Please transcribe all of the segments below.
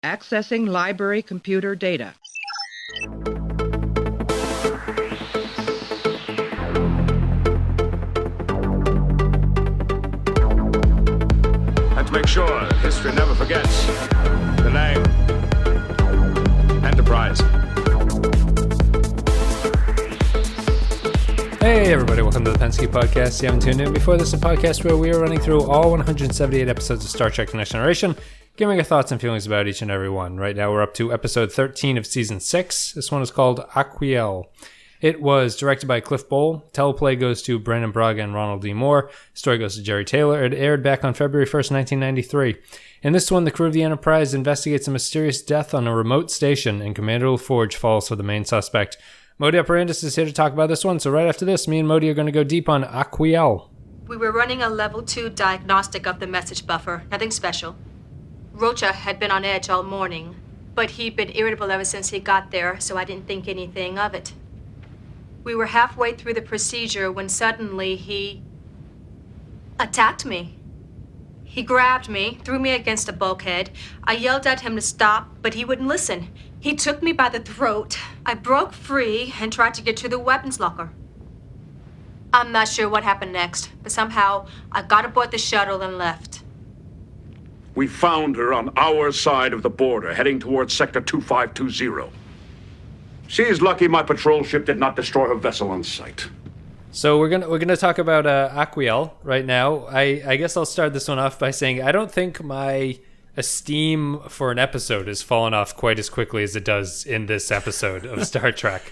Accessing library computer data. And to make sure that history never forgets the name Enterprise. Hey everybody, welcome to the Penske Podcast. You haven't tuned in before. This is a podcast where we are running through all 178 episodes of Star Trek The Next Generation, giving our thoughts and feelings about each and every one. Right now we're up to episode 13 of season 6. This one is called Aquiel. It was directed by Cliff Bowl. Teleplay goes to Brandon Braga and Ronald D. Moore. Story goes to Jerry Taylor. It aired back on February 1st, 1993. In this one, the crew of the Enterprise investigates a mysterious death on a remote station, and Commander LaForge falls for the main suspect. Modi Operandus is here to talk about this one, so right after this, me and Modi are going to go deep on Aquiel. We were running a level 2 diagnostic of the message buffer. Nothing special. Rocha had been on edge all morning, but he'd been irritable ever since he got there, so I didn't think anything of it. We were halfway through the procedure when suddenly he attacked me. He grabbed me, threw me against a bulkhead. I yelled at him to stop, but he wouldn't listen. He took me by the throat. I broke free and tried to get to the weapons locker. I'm not sure what happened next, but somehow I got aboard the shuttle and left. We found her on our side of the border, heading towards Sector 2520. She's lucky my patrol ship did not destroy her vessel on sight. So we're gonna talk about Aquiel right now. I guess I'll start this one off by saying I don't think my esteem for an episode has fallen off quite as quickly as it does in this episode of Star Trek.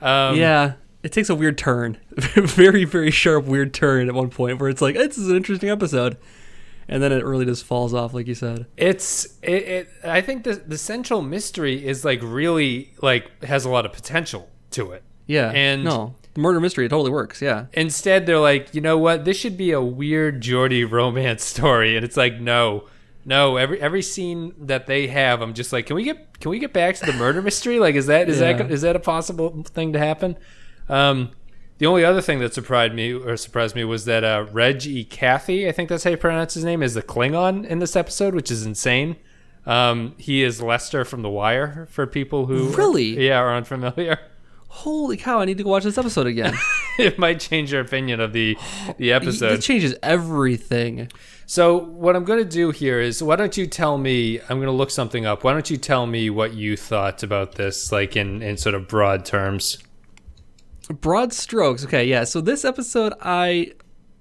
Yeah, it takes a weird turn. Very, very sharp, weird turn at one point where it's like, this is an interesting episode. And then it really just falls off, like you said. I think the central mystery is really has a lot of potential to it. Yeah. And no, the murder mystery, it totally works. Yeah. Instead, they're like, you know what? This should be a weird Geordi romance story, and it's like, no. Every scene that they have, I'm just like, can we get back to the murder mystery? Is that a possible thing to happen? The only other thing that surprised me was that Reg E. Cathy, I think that's how you pronounce his name, is the Klingon in this episode, which is insane. He is Lester from The Wire for people who really are unfamiliar. Holy cow! I need to go watch this episode again. It might change your opinion of the episode. It changes everything. So what I'm going to do here is, why don't you tell me? I'm going to look something up. Why don't you tell me what you thought about this, in sort of broad terms? Broad strokes. Okay, yeah. So this episode,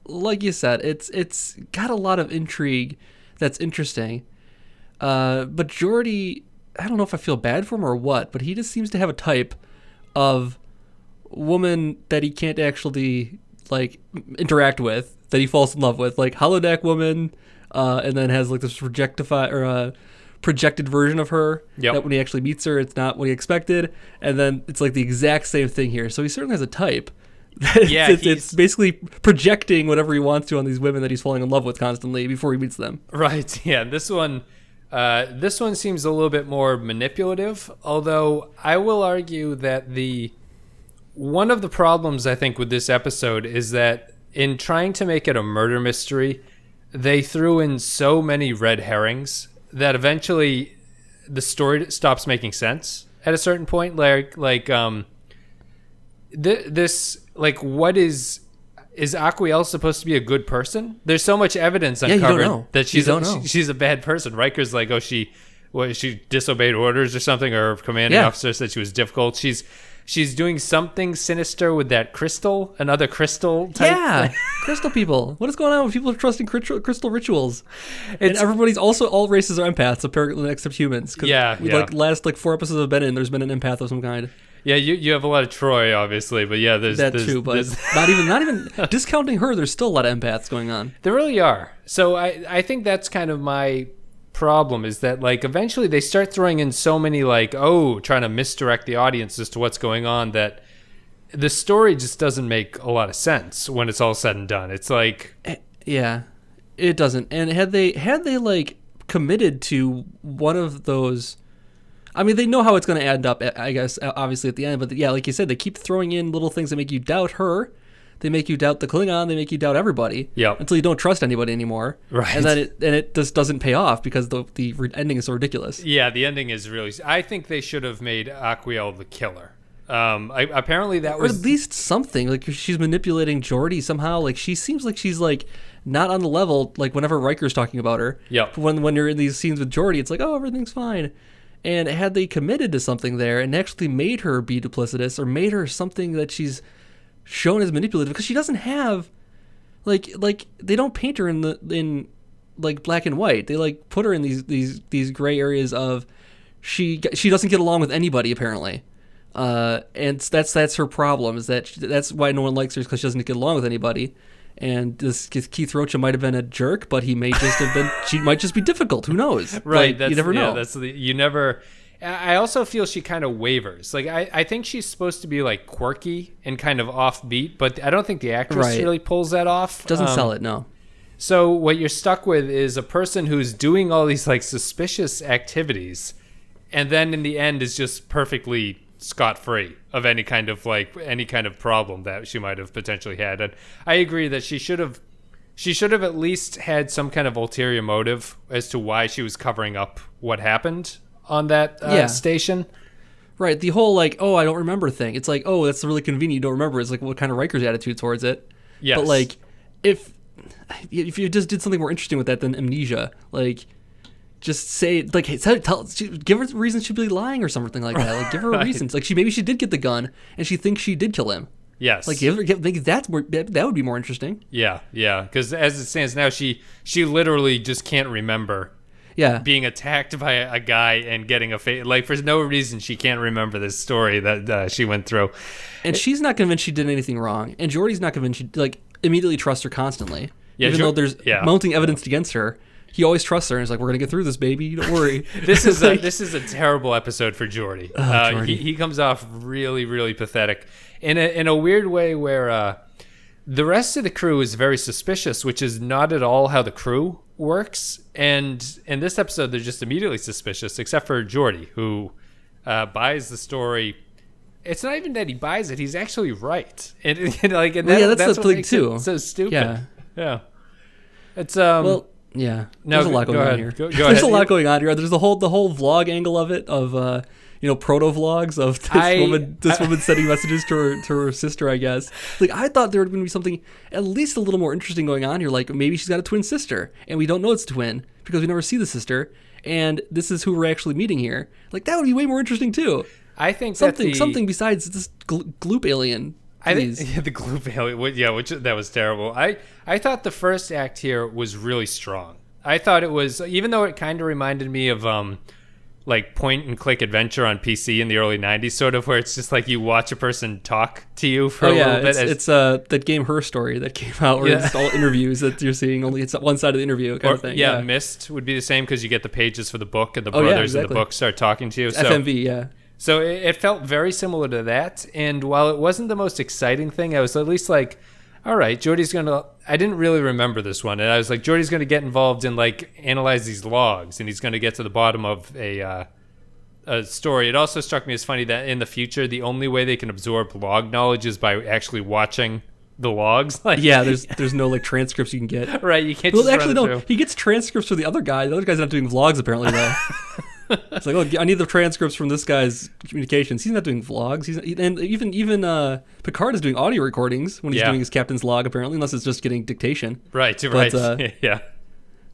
like you said, it's got a lot of intrigue that's interesting. But Geordi, I don't know if I feel bad for him or what, but he just seems to have a type of woman that he can't actually interact with, that he falls in love with, like holodeck woman, and then has this projected version of her. Yep. That when he actually meets her, it's not what he expected, and then it's the exact same thing here. So he certainly has a type. It's basically projecting whatever he wants to on these women that he's falling in love with constantly before he meets them. Right. Yeah. This one seems a little bit more manipulative, although I will argue that one of the problems I think with this episode is that in trying to make it a murder mystery, they threw in so many red herrings that eventually the story stops making sense at a certain point. What is Aquiel supposed to be a good person? There's so much evidence uncovered that she's a bad person. Riker's like, she disobeyed orders or something, or her commanding officer said she was difficult. She's doing something sinister with that crystal, another crystal type. Yeah, crystal people. What is going on with people trusting crystal rituals? And all races are empaths, apparently, except humans. Last 4 episodes I've been in, there's been an empath of some kind. Yeah, you have a lot of Troy, obviously, but yeah, there's that too. But not even discounting her, there's still a lot of empaths going on. There really are. So I think that's kind of my problem, is that eventually they start throwing in so many trying to misdirect the audience as to what's going on, that the story just doesn't make a lot of sense when it's all said and done. It's yeah, it doesn't. And had they committed to one of those, I mean, they know how it's going to end up, I guess, obviously at the end, but yeah, like you said, they keep throwing in little things that make you doubt her. They make you doubt the Klingon. They make you doubt everybody. Yep. Until you don't trust anybody anymore. Right. And then it just doesn't pay off because the ending is so ridiculous. Yeah, the ending is really... I think they should have made Aquiel the killer. Apparently that Or was... at least something. Like, she's manipulating Geordi somehow. Like, she seems like she's, like, not on the level, like, whenever Riker's talking about her. Yep. When you're in these scenes with Geordi, it's like, oh, everything's fine. And had they committed to something there and actually made her be duplicitous or made her something that she's shown as manipulative, because she doesn't have like they don't paint her in like black and white. They like put her in these gray areas of she doesn't get along with anybody apparently, and that's her problem, is that's why no one likes her, because she doesn't get along with anybody. And this Keith Rocha might have been a jerk, but he may just have been. She might just be difficult. Who knows? Right. Like, you never know. You never. I also feel she kind of wavers. Like I think she's supposed to be like quirky and kind of offbeat, but I don't think the actress really pulls that off. Doesn't sell it, no. So what you're stuck with is a person who's doing all these like suspicious activities, and then in the end is just perfectly scot-free of any kind of problem that she might have potentially had. And I agree that she should have at least had some kind of ulterior motive as to why she was covering up what happened on that station. Right. The whole like, oh, I don't remember thing. It's like, oh, that's really convenient. You don't remember. It's like, what kind of Riker's attitude towards it? Yes. But like, if you just did something more interesting with that than amnesia, like, just say, like, hey, give her a reason she'd be lying or something like that. Like, give her a reason. It's like, maybe she did get the gun and she thinks she did kill him. Yes. Like, that would be more interesting. Yeah. Because as it stands now, she literally just can't remember. Yeah. Being attacked by a guy and getting like, for no reason she can't remember this story that she went through. And she's not convinced she did anything wrong. And Geordi's not convinced she, like, immediately trusts her constantly. Yeah, even though there's mounting evidence against her. He always trusts her and is like, we're going to get through this, baby. Don't worry. This is a terrible episode for Geordi. Geordi. He comes off really, really pathetic in a weird way where the rest of the crew is very suspicious, which is not at all how the crew works. And in this episode, they're just immediately suspicious, except for Geordi, who buys the story. It's not even that he buys it; he's actually right. And that's the thing too. So stupid. Yeah. It's yeah. No, there's a lot going on here. Go There's ahead. a lot going on here. There's the whole vlog angle of it, of proto vlogs of this woman sending messages to her sister, I guess. Like, I thought there would be something at least a little more interesting going on here. Like, maybe she's got a twin sister and we don't know it's a twin because we never see the sister, and this is who we're actually meeting here. Like, that would be way more interesting too. I think something besides this gloop alien. Please. I think the gloop alien, which that was terrible. I thought the first act here was really strong. I thought it was, even though it kind of reminded me of like point and click adventure on PC in the early 90s, sort of, where it's just like you watch a person talk to you for a little bit. It's that game Her Story that came out where it's all interviews that you're seeing, only it's one side of the interview kind of thing. Yeah, Myst would be the same, because you get the pages for the book and the brothers in the book start talking to you. So, FMV, yeah. So it felt very similar to that, and while it wasn't the most exciting thing, I was at least like, all right, Geordi's gonna... I didn't really remember this one, and I was like, Geordi's gonna get involved in, like, analyze these logs, and he's gonna get to the bottom of a story. It also struck me as funny that in the future, the only way they can absorb log knowledge is by actually watching the logs. Like, yeah, there's no, like, transcripts you can get. Right, you can't just actually, run it no, through. he gets transcripts for the other guy. The other guy's not doing vlogs, apparently, though. It's like, oh, I need the transcripts from this guy's communications. He's not doing vlogs. And even Picard is doing audio recordings when he's doing his captain's log, apparently, unless it's just getting dictation. Right. Yeah.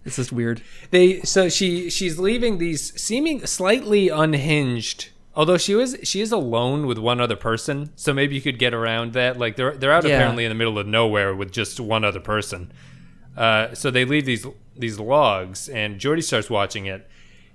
It's just weird. She's leaving these seeming slightly unhinged, although she is alone with one other person, so maybe you could get around that. Like, they're out apparently in the middle of nowhere with just one other person. So they leave these logs, and Geordi starts watching it.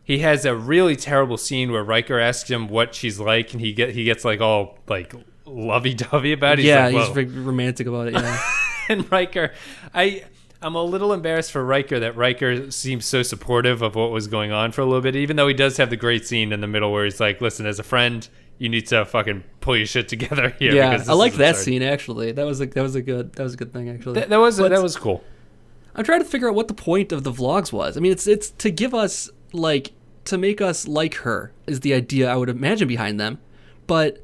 He has a really terrible scene where Riker asks him what she's like, and he gets like all like lovey-dovey about it. He's very romantic about it. Yeah, and Riker, I'm a little embarrassed for Riker that Riker seems so supportive of what was going on for a little bit, even though he does have the great scene in the middle where he's like, "Listen, as a friend, you need to fucking pull your shit together here." Yeah, I liked that scene actually. That was a good thing actually. That was cool. I'm trying to figure out what the point of the vlogs was. I mean, it's to give us, like, to make us like her is the idea I would imagine behind them, but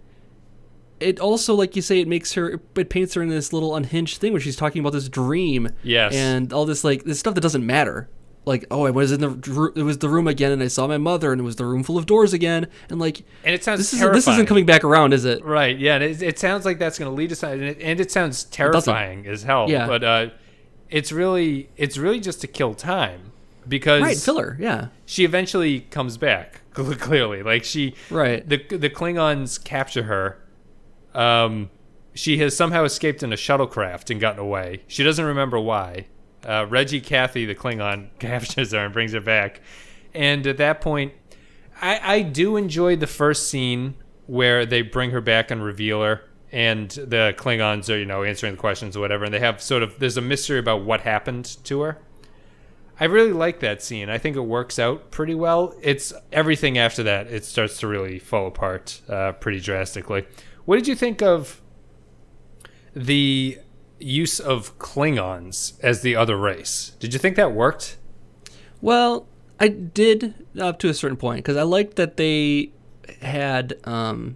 it also, like you say, it paints her in this little unhinged thing where she's talking about this dream. Yes. And all this, like, this stuff that doesn't matter. Like, oh, it was the room again, and I saw my mother, and it was the room full of doors again, and like, and it sounds this terrifying. This isn't coming back around, is it? Right? Yeah, and it sounds like that's going to lead us, and it sounds terrifying as hell. Yeah. But it's really just to kill time because filler. Yeah, she eventually comes back. Clearly, like the Klingons capture her. She has somehow escaped in a shuttlecraft and gotten away. She doesn't remember why. Reggie Cathy, the Klingon, captures her and brings her back. And at that point, I do enjoy the first scene where they bring her back and reveal her, and the Klingons are, answering the questions or whatever, and they have there's a mystery about what happened to her. I really like that scene. I think it works out pretty well. It's everything after that, it starts to really fall apart pretty drastically. What did you think of the use of Klingons as the other race? Did you think that worked? Well, I did up to a certain point, because I liked that they had the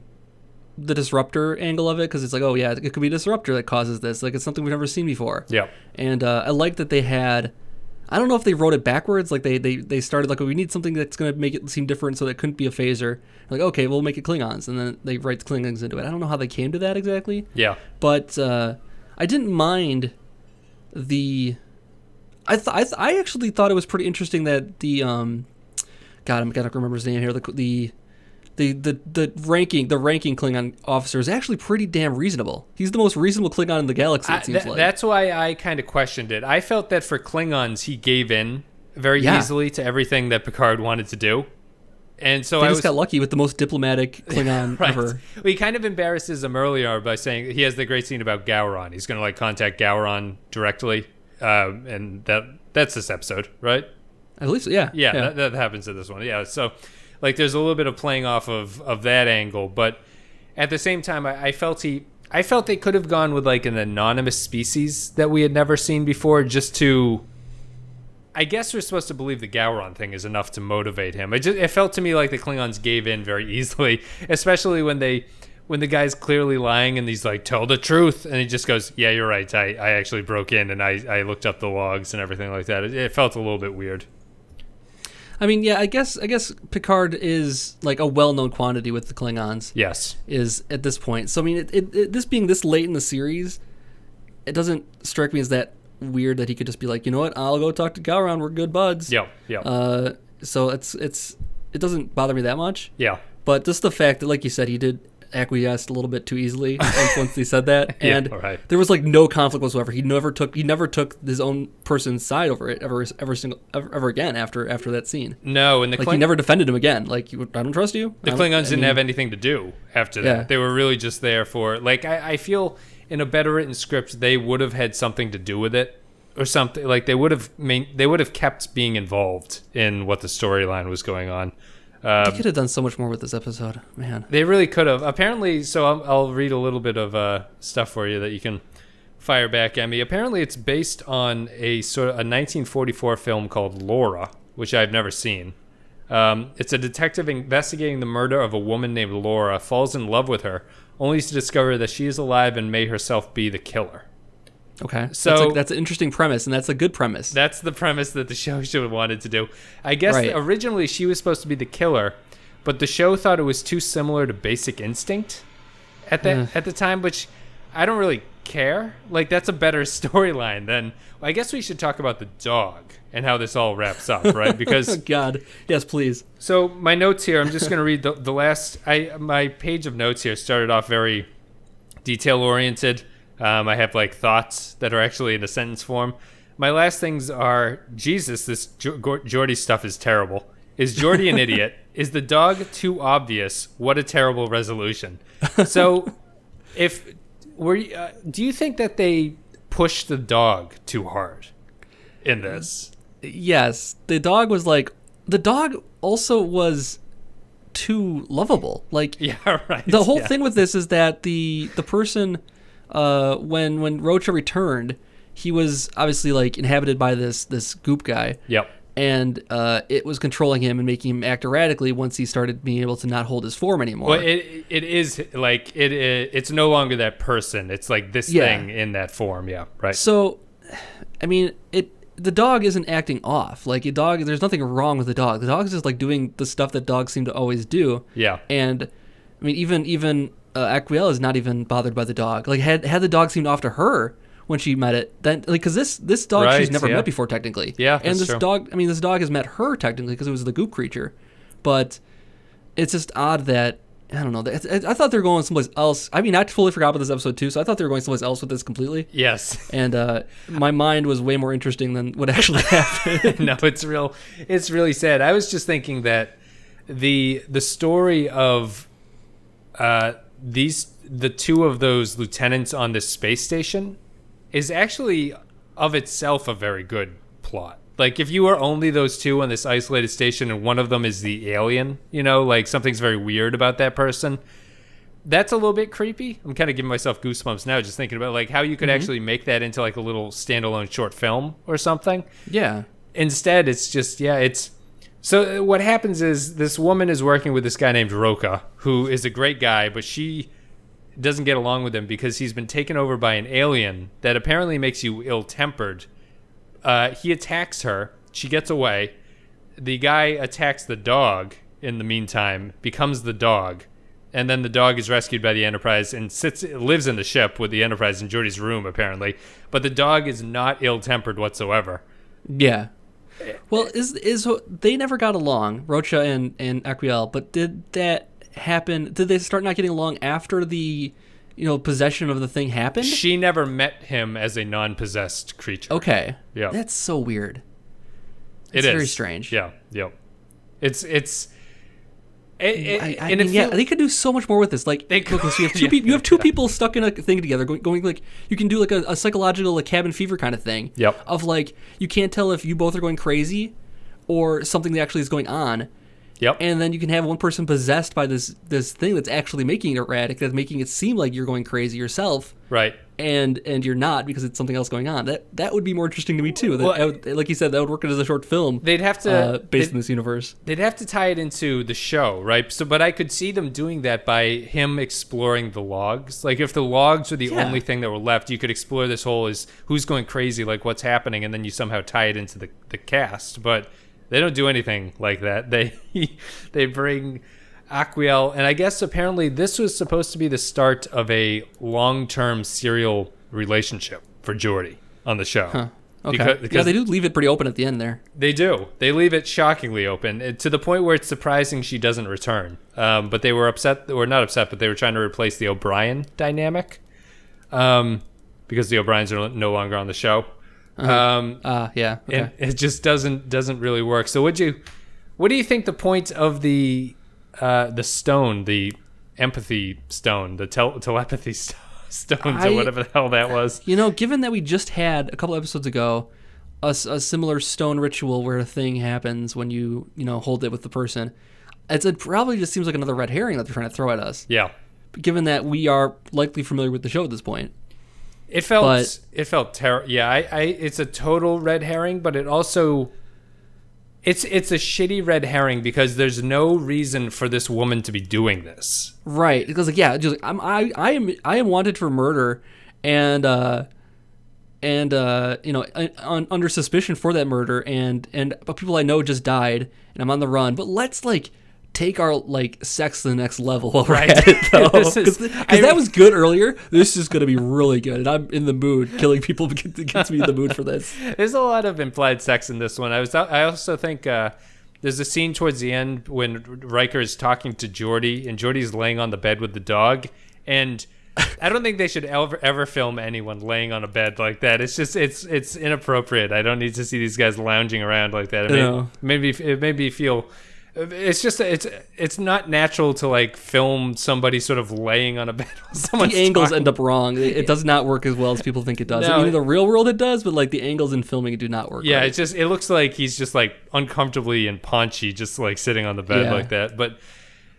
disruptor angle of it, because it's like, oh yeah, it could be a disruptor that causes this. Like, it's something we've never seen before. Yeah. And I liked that they had, I don't know if they wrote it backwards, like they started like, oh, we need something that's going to make it seem different so that it couldn't be a phaser. Like, okay, we'll make it Klingons, and then they write the Klingons into it. I don't know how they came to that exactly. Yeah. But I didn't mind the. I actually thought it was pretty interesting that the God, I'm gonna remember his name here. The ranking Klingon officer is actually pretty damn reasonable. He's the most reasonable Klingon in the galaxy. It seems like. That's why I kind of questioned it. I felt that for Klingons, he gave in very easily to everything that Picard wanted to do. And so I just got lucky with the most diplomatic Klingon ever. Well, he kind of embarrasses him earlier by saying he has the great scene about Gowron. He's going to contact Gowron directly, and that's this episode, right? At least, yeah. Yeah. That happens in this one. Yeah, so there's a little bit of playing off of that angle, but at the same time, I felt they could have gone with an anonymous species that we had never seen before, just to. I guess we're supposed to believe the Gowron thing is enough to motivate him. It felt to me like the Klingons gave in very easily, especially when the guy's clearly lying and he's like, tell the truth. And he just goes, yeah, you're right. I actually broke in and I looked up the logs and everything like that. It felt a little bit weird. I mean, yeah, I guess Picard is a well-known quantity with the Klingons. Yes. Is at this point. So, I mean, this being this late in the series, it doesn't strike me as that weird that he could just be like, you know what, I'll go talk to Gowron, we're good buds. Yeah. So it doesn't bother me that much. Yeah. But just the fact that, like you said, he did acquiesce a little bit too easily once he said that, and there was no conflict whatsoever. He never took his own person's side over it ever again after that scene. No, and he never defended him again. I don't trust you. The Klingons didn't have anything to do after that. Yeah. They were really just there for I feel. In a better written script, they would have had something to do with it, or something. They would have kept being involved in what the storyline was going on. They could have done so much more with this episode, man. They really could have. Apparently, so I'll read a little bit of stuff for you that you can fire back at me. Apparently, it's based on a 1944 film called Laura, which I've never seen. It's a detective investigating the murder of a woman named Laura, falls in love with her, only to discover that she is alive and may herself be the killer. Okay. So that's an interesting premise, and that's a good premise. That's the premise that the show should have wanted to do. I guess originally she was supposed to be the killer, but the show thought it was too similar to Basic Instinct at the time, which I don't really care. That's a better storyline than. Well, I guess we should talk about the dog and how this all wraps up, right? Because oh God, yes, please. So my notes here, I'm just going to read the last. My page of notes here started off very detail oriented. I have thoughts that are actually in a sentence form. My last things are, Jesus, this Geordi stuff is terrible. Is Geordi an idiot? Is the dog too obvious? What a terrible resolution. So, do you think that they pushed the dog too hard in this? Yes, the dog was the dog also was too lovable. Yeah, right. The whole thing with this is that the person when Rocha returned, he was obviously inhabited by this goop guy. Yep. and it was controlling him and making him act erratically once he started being able to not hold his form anymore. Well, it is like it's no longer that person. It's like this thing in that form. Yeah, right. So, I mean, the dog isn't acting off. Like a dog, there's nothing wrong with the dog. The dog's just like doing the stuff that dogs seem to always do. Yeah. And I mean, even Aquiel is not even bothered by the dog. Like had the dog seemed off to her when she met it, then like because this dog she's never met before technically. Yeah, and this true. dog, I mean, this dog has met her technically because it was the goop creature, but it's just odd that. I don't know. I thought they were going someplace else. I mean, I fully forgot about this episode too, so I thought they were going someplace else with this completely. Yes. And my mind was way more interesting than what actually happened. No, it's real. It's really sad. I was just thinking that the story of the two of those lieutenants on this space station is actually of itself a very good plot. Like, if you are only those two on this isolated station and one of them is the alien, you know, like something's very weird about that person, that's a little bit creepy. I'm kind of giving myself goosebumps now just thinking about, like, how you could actually make that into, like, a little standalone short film or something. Yeah. Instead, it's just, it's... So what happens is this woman is working with this guy named Roca, who is a great guy, but she doesn't get along with him because he's been taken over by an alien that apparently makes you ill-tempered. He attacks her. She gets away. The guy attacks the dog in the meantime, becomes the dog. And then the dog is rescued by the Enterprise and lives in the ship with the Enterprise in Geordi's room, apparently. But the dog is not ill-tempered whatsoever. Yeah. Well, is they never got along, Rocha and Aquiel, but did that happen? Did they start not getting along after the possession of the thing happened? She never met him as a non-possessed creature. Okay. Yeah. That's so weird. It's very strange. Yeah. Yep. It's they could do so much more with this. Like, they could. Okay, so you have two people stuck in a thing together, going like you can do like a psychological like cabin fever kind of thing. Yep. Of like you can't tell if you both are going crazy or something that actually is going on. Yep. And then you can have one person possessed by this thing that's actually making it erratic, that's making it seem like you're going crazy yourself. Right. And you're not because it's something else going on. That would be more interesting to me too. Well, like you said, that would work as a short film. They'd have to based in this universe. They'd have to tie it into the show, right? So, but I could see them doing that by him exploring the logs. Like if the logs were the only thing that were left, you could explore this whole is who's going crazy, like what's happening, and then you somehow tie it into the cast. But they don't do anything like that. They bring Aquiel, and I guess apparently this was supposed to be the start of a long-term serial relationship for Geordi on the show. Huh. Okay. Because they do leave it pretty open at the end there. They do. They leave it shockingly open to the point where it's surprising she doesn't return. But they were upset, or not upset, but they were trying to replace the O'Brien dynamic because the O'Briens are no longer on the show. Yeah. Okay. And it just doesn't really work. So what do you think the point of the stone, the empathy stone, the telepathy stones, or whatever the hell that was? Given that we just had a couple episodes ago a similar stone ritual where a thing happens when you hold it with the person, it probably just seems like another red herring that they're trying to throw at us. Yeah. Given that we are likely familiar with the show at this point. It felt terrible. Yeah, it's a total red herring, but it also it's a shitty red herring because there's no reason for this woman to be doing this. Right. Because I am wanted for murder and under suspicion for that murder and people I know just died and I'm on the run. But let's take our sex to the next level while we're at it, though. Because that was good earlier. This is going to be really good, and I'm in the mood. Killing people gets me in the mood for this. There's a lot of implied sex in this one. I also think there's a scene towards the end when Riker is talking to Geordi, and Geordi's laying on the bed with the dog, and I don't think they should ever film anyone laying on a bed like that. It's just it's inappropriate. I don't need to see these guys lounging around like that. It made me feel. It's just it's not natural to film somebody sort of laying on a bed while someone's the angles talking. end up wrong. It does not work as well as people think it does. No, I mean, in the real world it does, but the angles in filming do not work. Yeah, right. it looks like he's just uncomfortably and paunchy, just sitting on the bed like that. But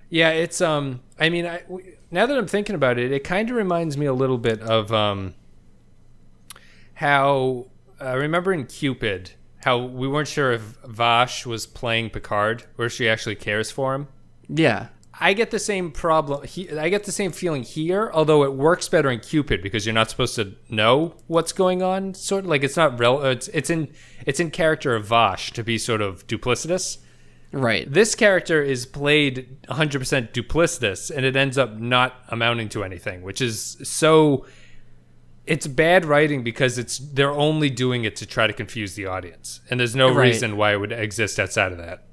yeah, it's I mean, now that I'm thinking about it, it kind of reminds me a little bit of how remember in Cupid how we weren't sure if Vash was playing Picard or if she actually cares for him. Yeah. I get the same problem. I get the same feeling here, although it works better in Cupid because you're not supposed to know what's going on. Sort of like it's not it's in character of Vash to be sort of duplicitous. Right. This character is played 100% duplicitous, and it ends up not amounting to anything, which is so. It's bad writing because they're only doing it to try to confuse the audience, and there's no reason why it would exist outside of that.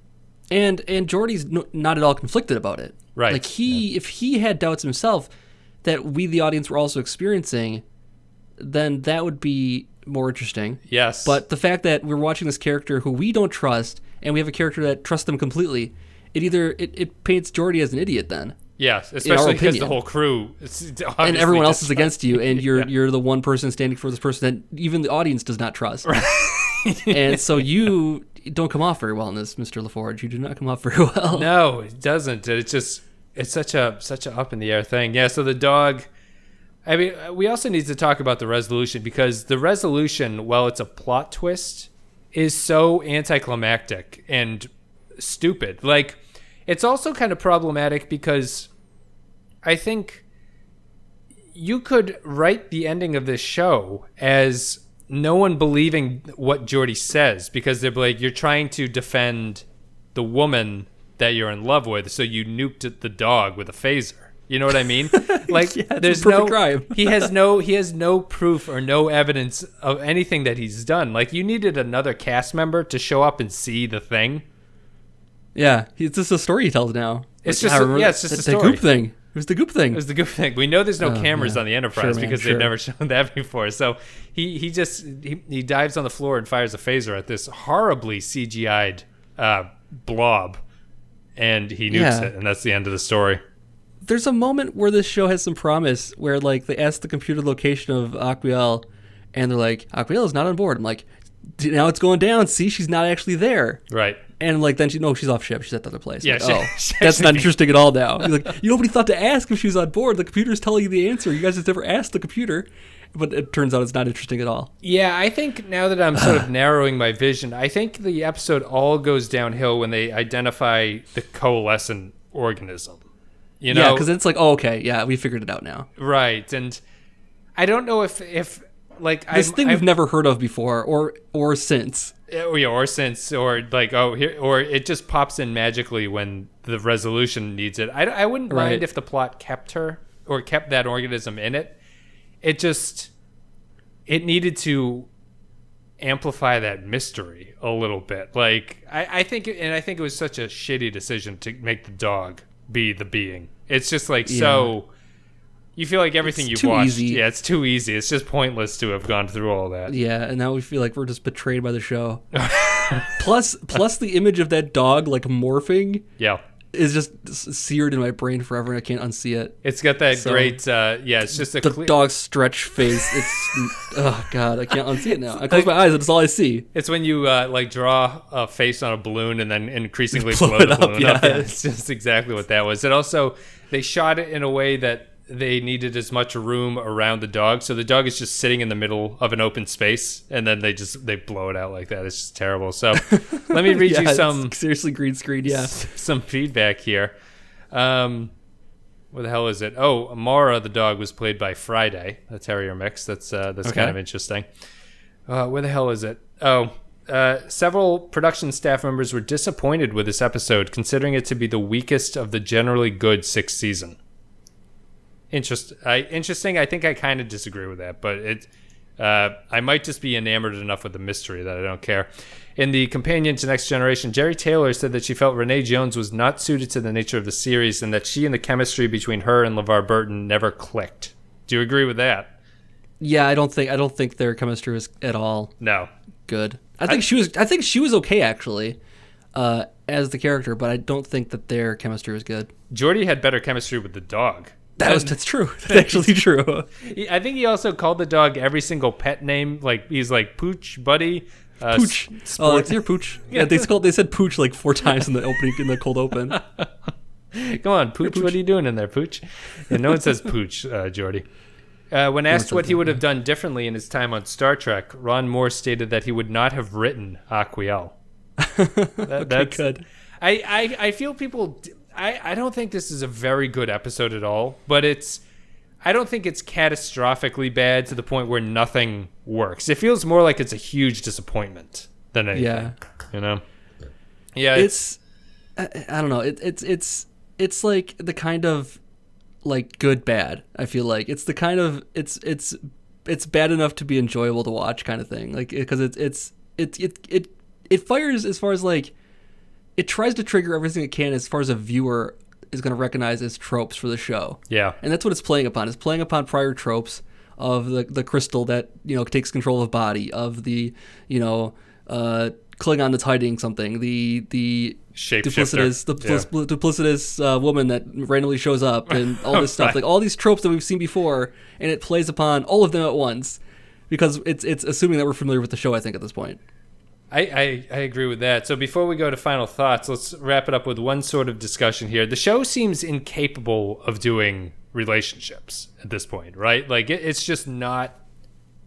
And Geordi's not at all conflicted about it. Right. Like if he had doubts himself that we, the audience, were also experiencing, then that would be more interesting. Yes. But the fact that we're watching this character who we don't trust, and we have a character that trusts them completely, it paints Geordi as an idiot then. Yes, especially because the whole crew and everyone else is against you, and Yeah. you're the one person standing for this person that even the audience does not trust. Right. And so you don't come off very well in this, Mr. LaForge. You do not come off very well. No, it doesn't. It's such a up in the air thing. Yeah. So the dog. I mean, we also need to talk about the resolution because the resolution, while it's a plot twist, is so anticlimactic and stupid. Like, it's also kind of problematic because I think you could write the ending of this show as no one believing what Geordi says because they're like, you're trying to defend the woman that you're in love with, so you nuked the dog with a phaser. You know what I mean? Like, yeah, there's no crime. he has no proof or no evidence of anything that he's done. Like, you needed another cast member to show up and see the thing. Yeah, it's just a story he tells now. It's like, just it's just a story. The goop thing. It was the goop thing. It was the goop thing. We know there's no cameras on the Enterprise because they've never shown that before. So he dives on the floor and fires a phaser at this horribly CGI'd blob, and he nukes it, and that's the end of the story. There's a moment where this show has some promise where, like, they ask the computer location of Aquiel, and they're like, Aquiel is not on board. I'm like, now it's going down. See, she's not actually there. Right. And, like, then she's off ship. She's at the other place. Yeah, like, that's not interesting at all now. He's like, nobody thought to ask if she was on board. The computer's telling you the answer. You guys just never asked the computer. But it turns out it's not interesting at all. Yeah, I think now that I'm sort of narrowing my vision, I think the episode all goes downhill when they identify the coalescent organism. You know? Yeah, because it's like, oh, okay, yeah, we figured it out now. Right, and I don't know if like this thing we've never heard of before, or since. Or since, or like, or it just pops in magically when the resolution needs it. I wouldn't mind if the plot kept her or kept that organism in it. It needed to amplify that mystery a little bit. Like, I think it was such a shitty decision to make the dog be the being. It's just like so. You feel like everything you've watched, easy. it's too easy. It's just pointless to have gone through all that. Yeah, and now we feel like we're just betrayed by the show. plus the image of that dog like morphing. Yeah. Is just seared in my brain forever, and I can't unsee it. It's got that great, it's just a dog's stretch face. It's, oh god, I can't unsee it now. I close my eyes, and it's all I see. It's when you like draw a face on a balloon and then increasingly blow the balloon up. Yeah, it's just exactly what that was. And also, they shot it in a way that they needed as much room around the dog, so the dog is just sitting in the middle of an open space, and then they blow it out like that. It's just terrible. So let me read you some seriously green screen. Yeah, some feedback here. Where the hell is it? Oh, Mara the dog was played by Friday. That's Harrier Mix. That's okay. Kind of interesting. Where the hell is it? Oh. Several production staff members were disappointed with this episode, considering it to be the weakest of the generally good sixth season. Interesting. I think I kind of disagree with that, but I might just be enamored enough with the mystery that I don't care. In the companion to Next Generation, Jerry Taylor said that she felt Renee Jones was not suited to the nature of the series, and that she and the chemistry between her and LeVar Burton never clicked. Do you agree with that? Yeah, I don't think their chemistry was at all good. I think she was okay actually, as the character, but I don't think that their chemistry was good. Geordi had better chemistry with the dog. That's true. That's actually true. I think he also called the dog every single pet name. Like, he's like Pooch, Buddy, Pooch. Oh, it's your Pooch. Yeah, they said Pooch like 4 times in the cold open. Come on, Pooch, what are you doing in there, Pooch? And no one says Pooch, Geordi. When asked what he would have done differently in his time on Star Trek, Ron Moore stated that he would not have written Aquiel. That's good. I feel people... I don't think this is a very good episode at all, but I don't think it's catastrophically bad to the point where nothing works. It feels more like it's a huge disappointment than anything. Yeah. You know? Yeah. I don't know. It's like the kind of like good bad. I feel like it's the kind of it's bad enough to be enjoyable to watch kind of thing. Like because it fires as far as like it tries to trigger everything it can as far as a viewer is going to recognize as tropes for the show. Yeah. And that's what it's playing upon. It's playing upon prior tropes of the crystal that, takes control of a body, of the, Klingon that's hiding something, the duplicitous woman that randomly shows up and all this stuff. Right. Like all these tropes that we've seen before, and it plays upon all of them at once because it's assuming that we're familiar with the show, I think, at this point. I agree with that. So before we go to final thoughts, let's wrap it up with one sort of discussion here. The show seems incapable of doing relationships at this point, right? Like it's just not.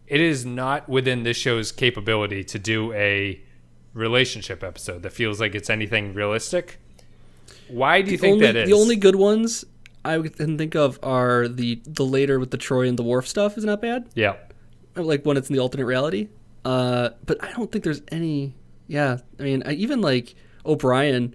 It is not within this show's capability to do a relationship episode that feels like it's anything realistic. Why do you think that is? The only good ones I can think of are the later with the Troy and the Worf stuff is not bad. Yeah. Like when it's in the alternate reality. But I don't think there's any. Yeah, I mean, even like O'Brien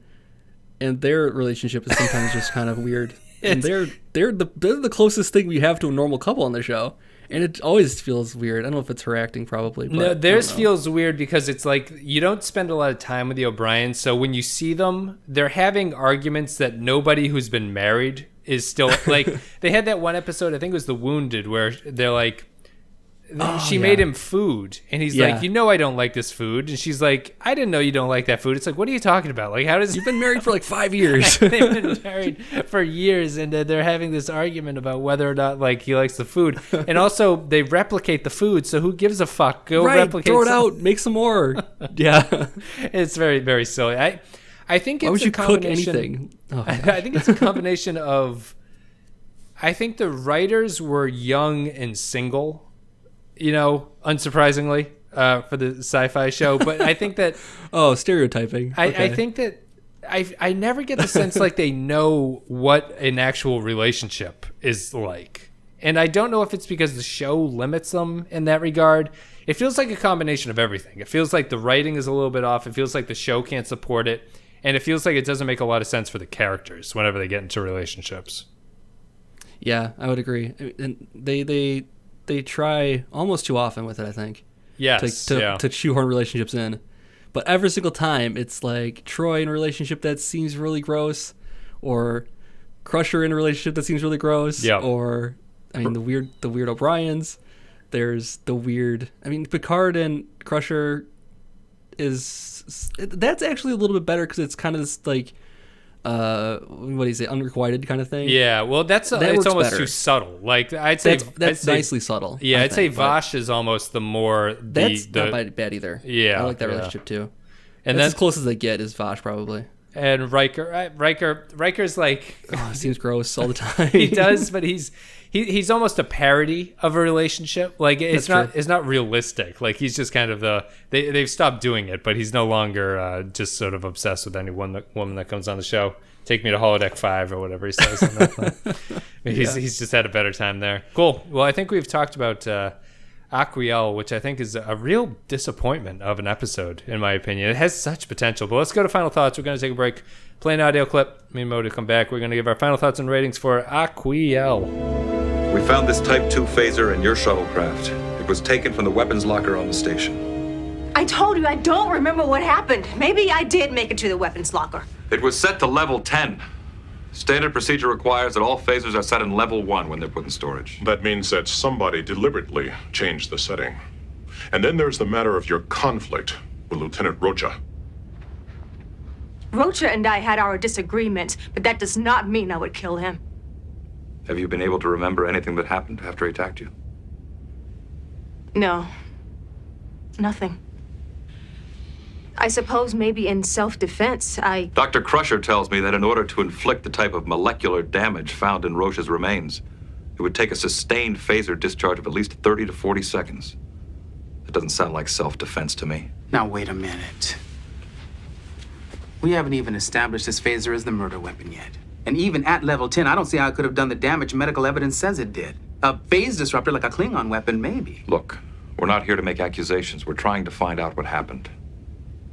and their relationship is sometimes just kind of weird. And they're the closest thing we have to a normal couple on the show, and it always feels weird. I don't know if it's her acting, probably. But no, theirs feels weird because it's like you don't spend a lot of time with the O'Briens, so when you see them, they're having arguments that nobody who's been married is still like. They had that one episode, I think it was The Wounded, where they're like. She made him food, and he's like, I don't like this food. And she's like, I didn't know you don't like that food. It's like, what are you talking about? Like, how does... You've been married for like 5 years. They've been married for years, and they're having this argument about whether or not, like, he likes the food. And also, they replicate the food, so who gives a fuck? Go replicate throw it out, make some more. Yeah. It's very, very silly. I think it's Why would you cook anything? Oh, I think it's a combination of... I think the writers were young and single, unsurprisingly, for the sci-fi show. But I think that... stereotyping. I think that I never get the sense like they know what an actual relationship is like. And I don't know if it's because the show limits them in that regard. It feels like a combination of everything. It feels like the writing is a little bit off. It feels like the show can't support it. And it feels like it doesn't make a lot of sense for the characters whenever they get into relationships. Yeah, I would agree. And they try almost too often with it, I think. Yes. To shoehorn relationships in. But every single time, it's like Troy in a relationship that seems really gross, or Crusher in a relationship that seems really gross, or, I mean, the weird O'Briens. There's the weird... I mean, Picard and Crusher that's actually a little bit better because it's kind of this, like... what do you say, unrequited kind of thing? Yeah, well, it's almost better. Too subtle. Like I'd say that's nicely subtle. Yeah, I'd say Vosh is almost the more that's not bad either. Yeah, I like that relationship too. And that's as close as they get is Vosh probably. And Riker's like seems gross all the time. He does, but he's almost a parody of a relationship. Like it's not realistic. Like he's just kind of they've stopped doing it, but he's no longer just sort of obsessed with any woman that comes on the show. Take me to holodeck 5 or whatever he says. On that he's just had a better time there. Cool. Well, I think we've talked about Aquiel, which I think is a real disappointment of an episode, in my opinion. It has such potential. But let's go to final thoughts. We're going to take a break, play an audio clip. Me and Mo to come back. We're going to give our final thoughts and ratings for Aquiel. We found this Type 2 phaser in your shuttlecraft. It was taken from the weapons locker on the station. I told you I don't remember what happened. Maybe I did make it to the weapons locker. It was set to level 10. Standard procedure requires that all phasers are set in level 1 when they're put in storage. That means that somebody deliberately changed the setting. And then there's the matter of your conflict with Lieutenant Rocha. Rocha and I had our disagreements, but that does not mean I would kill him. Have you been able to remember anything that happened after he attacked you? No. Nothing. I suppose maybe in self-defense, Dr. Crusher tells me that in order to inflict the type of molecular damage found in Rocha's remains, It would take a sustained phaser discharge of at least 30 to 40 seconds. That doesn't sound like self-defense to me. Now, wait a minute. We haven't even established this phaser as the murder weapon yet. And even at level 10, I don't see how it could have done the damage medical evidence says it did. A phase disruptor like a Klingon weapon, maybe. Look, we're not here to make accusations. We're trying to find out what happened.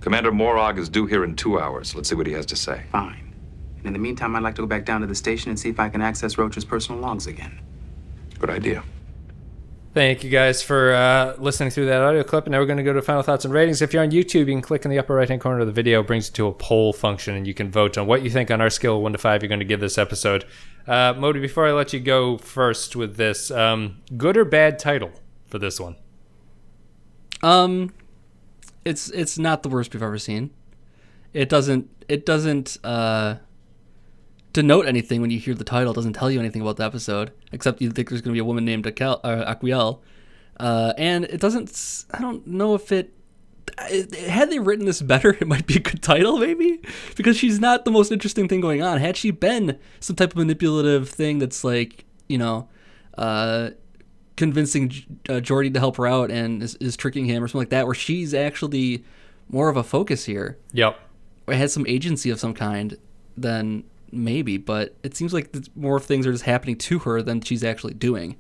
Commander Morag is due here in 2 hours. Let's see what he has to say. Fine. And in the meantime, I'd like to go back down to the station and see if I can access Rocha's personal logs again. Good idea. Thank you guys for listening through that audio clip. And now we're going to go to final thoughts and ratings. If you're on YouTube, you can click in the upper right-hand corner of the video. It brings you to a poll function, and you can vote on what you think on our scale of 1 to 5 you're going to give this episode. Modi, before I let you go first with this, good or bad title for this one? It's not the worst we've ever seen. It doesn't denote anything when you hear the title. It doesn't tell you anything about the episode, except you think there's going to be a woman named Aquiel. And it doesn't, I don't know if had they written this better, it might be a good title, maybe? Because she's not the most interesting thing going on. Had she been some type of manipulative thing that's like, convincing Geordi to help her out and is tricking him or something like that, where she's actually more of a focus here. Yep. Or has some agency of some kind, then maybe, but it seems like more things are just happening to her than she's actually doing.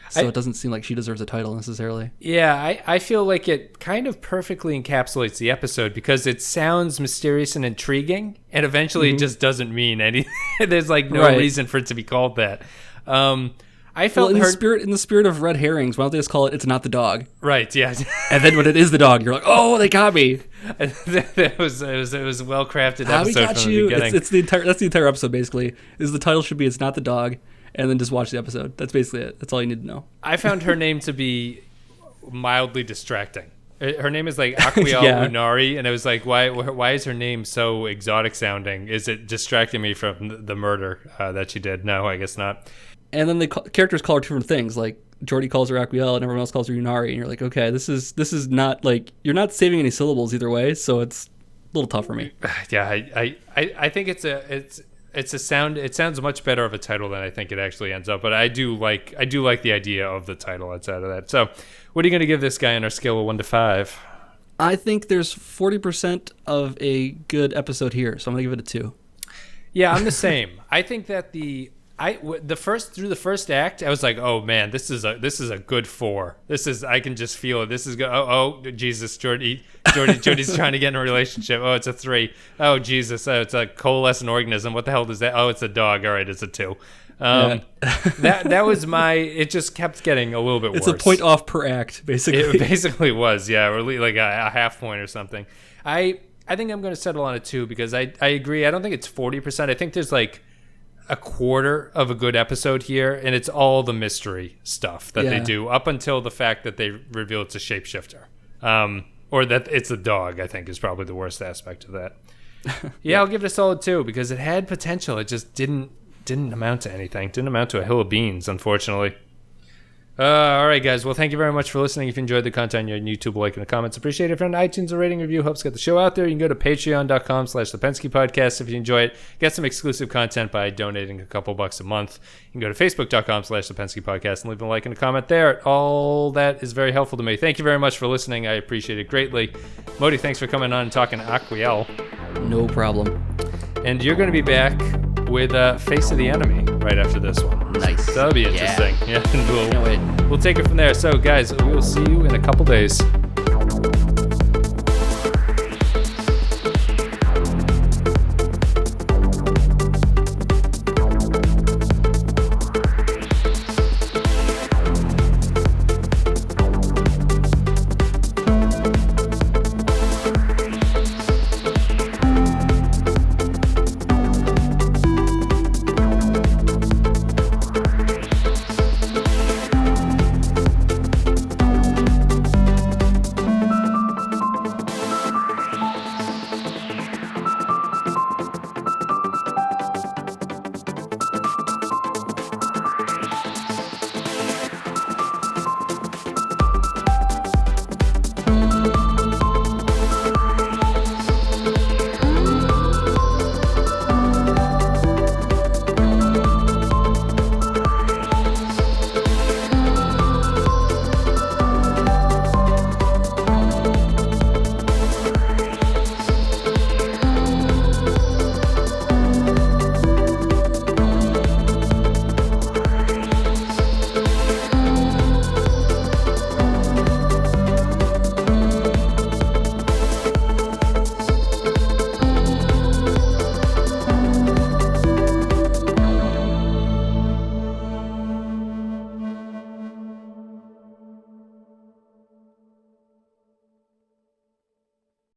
So it doesn't seem like she deserves a title necessarily. Yeah, I feel like it kind of perfectly encapsulates the episode because it sounds mysterious and intriguing, and eventually it just doesn't mean anything. There's like no reason for it to be called that. I felt in the spirit of red herrings, why don't they just call it "It's Not the Dog"? Right. Yeah. And then when it is the dog, you're like, "Oh, they got me." It was a well crafted episode we got from you. the beginning. That's the entire episode basically. Is the title should be "It's Not the Dog," and then just watch the episode. That's basically it. That's all you need to know. I found her name to be mildly distracting. Her name is like Aquiel Unari, and it was like, why is her name so exotic sounding? Is it distracting me from the murder that she did? No, I guess not. And then the characters call her different things. Like Geordi calls her Aquiel, and everyone else calls her Unari. And you're like, okay, this is not like you're not saving any syllables either way, so it's a little tough for me. Yeah, I think it's a sound. It sounds much better of a title than I think it actually ends up. But I do like the idea of the title outside of that. So, what are you going to give this guy on our scale of 1 to 5? I think there's 40% of a good episode here, so I'm gonna give it a 2. Yeah, I'm the same. I think that through the first act, I was like, oh man, this is a good 4. I can just feel it. This is good. Oh Jesus, Geordi's trying to get in a relationship. Oh, it's a 3. Oh Jesus, it's a coalescent organism. What the hell is that? Oh, it's a dog. All right, it's a 2. That was it just kept getting a little bit worse. It's a point off per act, basically. It basically was, yeah, or like a half point or something. I think I'm going to settle on a 2 because I agree. I don't think it's 40%. I think there's like a quarter of a good episode here, and it's all the mystery stuff that they do up until the fact that they reveal it's a shapeshifter, or that it's a dog. I think is probably the worst aspect of that. I'll give it a solid 2 because it had potential. It just didn't amount to anything. Didn't amount to a hill of beans, unfortunately. All right, guys. Well, thank you very much for listening. If you enjoyed the content, you're on YouTube, like in the comments. Appreciate it. If you're on iTunes, a rating review helps get the show out there. You can go to patreon.com/thepensky podcast if you enjoy it. Get some exclusive content by donating a couple bucks a month. You can go to facebook.com/thepensky podcast and leave a like and a comment there. All that is very helpful to me. Thank you very much for listening. I appreciate it greatly. Modi, thanks for coming on and talking to Aquiel. No problem. And you're going to be back with Face of the Enemy right after this one. Nice. That'll be interesting. Yeah, and we'll take it from there. So, guys, we will see you in a couple days.